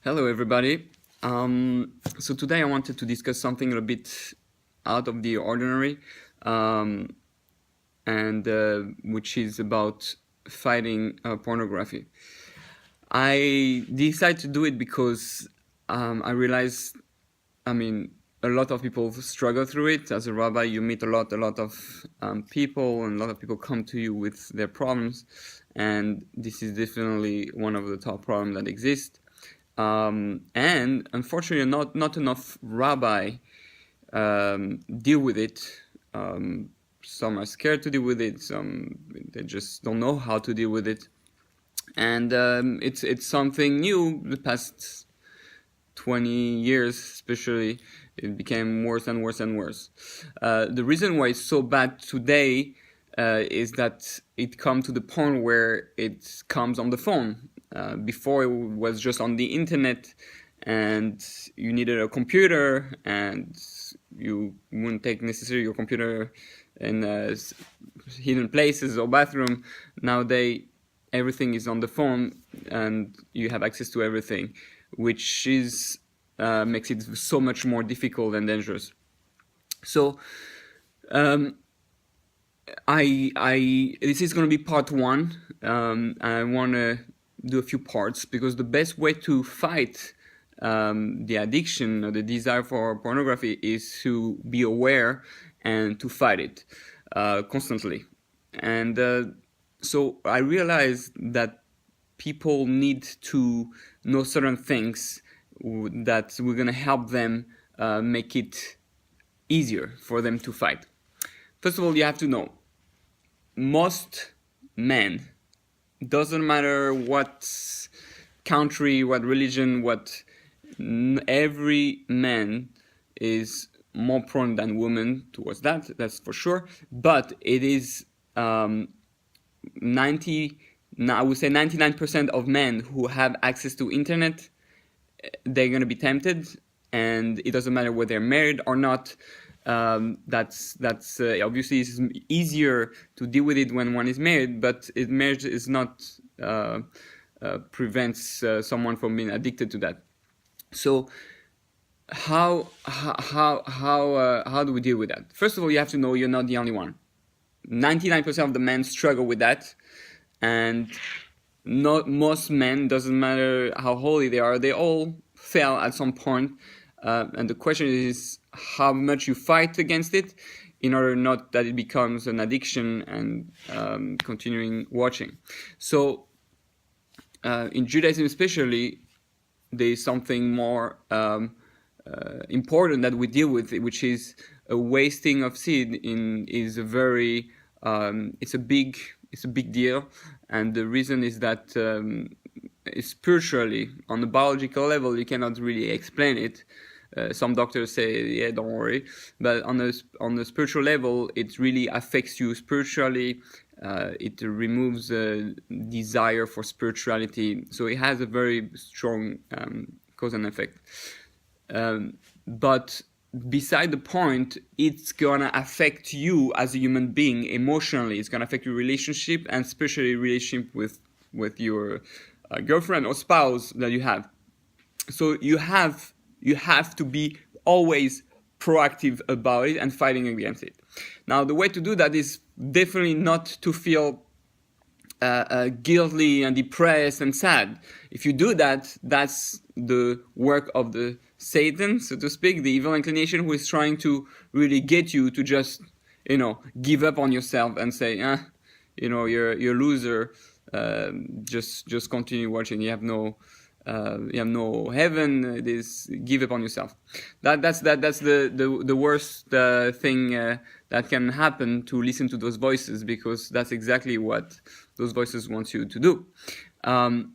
Hello, everybody. So today I wanted to discuss something a bit out of the ordinary, um, and which is about fighting pornography. I decided to do it because I realized, I mean, a lot of people struggle through it. As a rabbi, you meet a lot of people, and a lot of people come to you with their problems, and this is definitely one of the top problems that exist. And unfortunately, not enough rabbi deal with it. Some are scared to deal with it. Some they just don't know how to deal with it. And it's something new. The past 20 years, especially, it became worse and worse and worse. The reason why it's so bad today is that it comes to the point where it comes on the phone. Before it was just on the internet, and you needed a computer, and you wouldn't take necessarily your computer in hidden places or bathroom. Nowadays, everything is on the phone, and you have access to everything, which is makes it so much more difficult and dangerous. So this is going to be part one. I want to do a few parts because the best way to fight the addiction or the desire for pornography is to be aware and to fight it constantly. And so I realized that people need to know certain things that we're going to help them make it easier for them to fight. First of all, you have to know most men, doesn't matter what country, what religion, every man is more prone than women towards that's for sure. But it is 90, I would say 99% of men who have access to internet, they're going to be tempted, and it doesn't matter whether they're married or not. That's obviously it's easier to deal with it when one is married, but marriage is not prevents someone from being addicted to that. So how do we deal with that? First of all, you have to know you're not the only one. 99% of the men struggle with that, and not most men, doesn't matter how holy they are, they all fail at some point. And the question is how much you fight against it in order not that it becomes an addiction and continuing watching. So in Judaism especially, there is something more important that we deal with, which is a wasting of seed. Is a very it's a big deal, and the reason is that spiritually, on the biological level, you cannot really explain it. Some doctors say, yeah, don't worry, but on the spiritual level, it really affects you spiritually. It removes the desire for spirituality, so it has a very strong cause and effect. But beside the point, it's gonna affect you as a human being emotionally. It's gonna affect your relationship, and especially relationship with your girlfriend or spouse that you have. So you have to be always proactive about it and fighting against it. Now, the way to do that is definitely not to feel guilty and depressed and sad. If you do that, that's the work of the Satan, so to speak, the evil inclination, who is trying to really get you to just, give up on yourself and say, you're a loser. Just continue watching. You have no heaven. It is, give up on yourself. That's the worst thing that can happen, to listen to those voices, because that's exactly what those voices want you to do.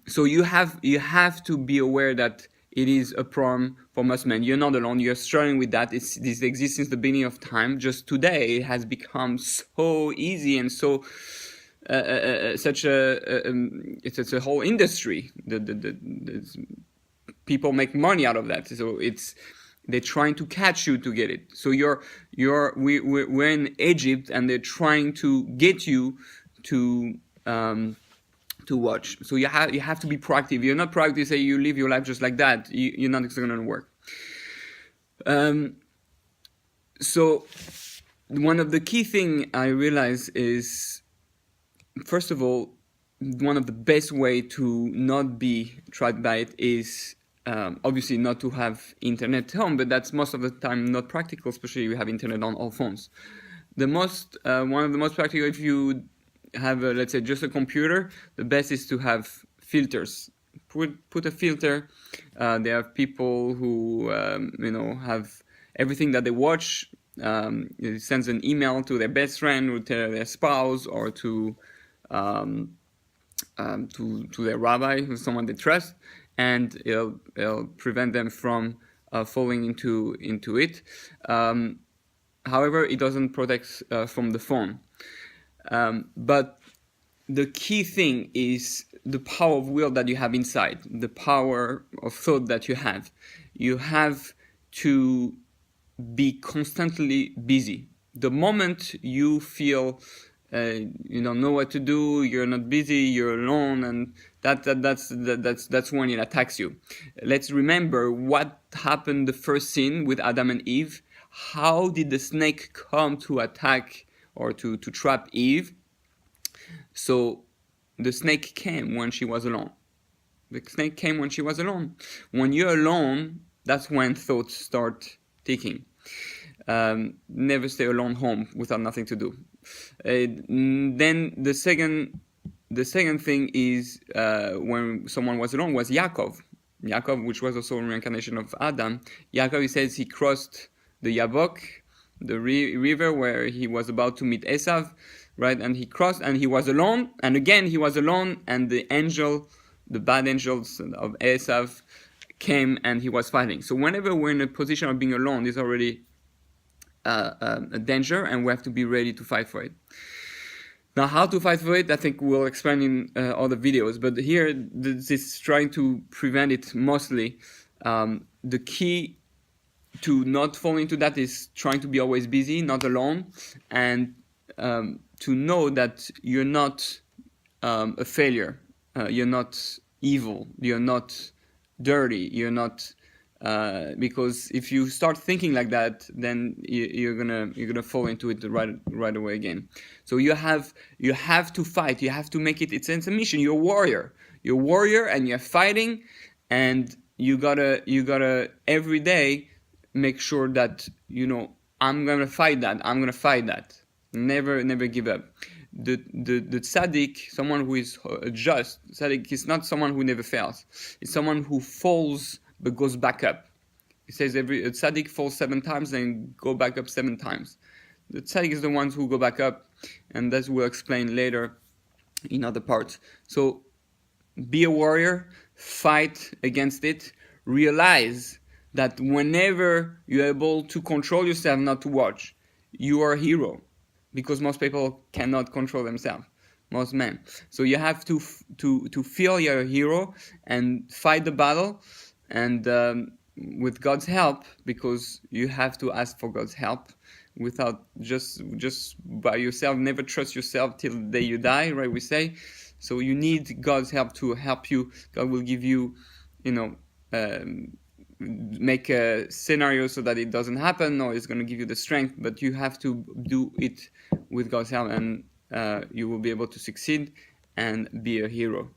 So you have to be aware that it is a problem for most men. You're not alone. You're struggling with that. This exists since the beginning of time. Just today, it has become so easy and so it's a whole industry. People make money out of that. So they're trying to catch you to get it. So we're in Egypt, and they're trying to get you to to watch. So you have to be proactive. You're not proactive. Say you live your life just like that. You're not going to work. So one of the key thing I realize is, first of all, one of the best way to not be trapped by it is obviously not to have internet at home, but that's most of the time not practical, especially if you have internet on all phones. One of the most practical, if you have let's say just a computer, the best is to have filters. Put a filter. There are people who have everything that they watch. It sends an email to their best friend, or to their spouse, or to their rabbi, who's someone they trust, and it'll prevent them from falling into it. However, it doesn't protect from the phone. But the key thing is the power of will that you have inside, the power of thought that you have. You have to be constantly busy. The moment you feel you don't know what to do, you're not busy, you're alone, and that's when it attacks you. Let's remember what happened the first scene with Adam and Eve. How did the snake come to attack or to trap Eve? So the snake came when she was alone. The snake came when she was alone. When you're alone, that's when thoughts start ticking. Never stay alone home without nothing to do. Then the second thing is when someone was alone was Yaakov. Yaakov, which was also a reincarnation of Adam. Yaakov, he says he crossed the Yabok, the river where he was about to meet Esav, right? And he crossed and he was alone. And again, he was alone, and the bad angels of Esav came and he was fighting. So whenever we're in a position of being alone, there's already a danger, and we have to be ready to fight for it. Now, how to fight for it, I think we'll explain in other videos, but here this is trying to prevent it mostly. The key to not fall into that is trying to be always busy, not alone, and to know that you're not a failure, you're not evil, you're not dirty, you're not because if you start thinking like that, then you're gonna fall into it right away again. So you have to fight. You have to make it. It's a mission. You're a warrior. You're a warrior, and you're fighting, and you gotta every day make sure that I'm gonna fight that. I'm gonna fight that. Never give up. The tzaddik, someone who is just, tzaddik is not someone who never fails. It's someone who falls but goes back up. He says a tzaddik falls 7 times and go back up 7 times. The tzaddik is the ones who go back up, and that we'll explain later in other parts. So be a warrior, fight against it, realize that whenever you're able to control yourself not to watch, you are a hero, because most people cannot control themselves, most men. So you have to feel you're a hero and fight the battle, and with God's help, because you have to ask for God's help. Without just by yourself, never trust yourself till the day you die, right? We say. So you need God's help to help you. God will give you, make a scenario so that it doesn't happen, or it's going to give you the strength. But you have to do it with God's help, and you will be able to succeed and be a hero.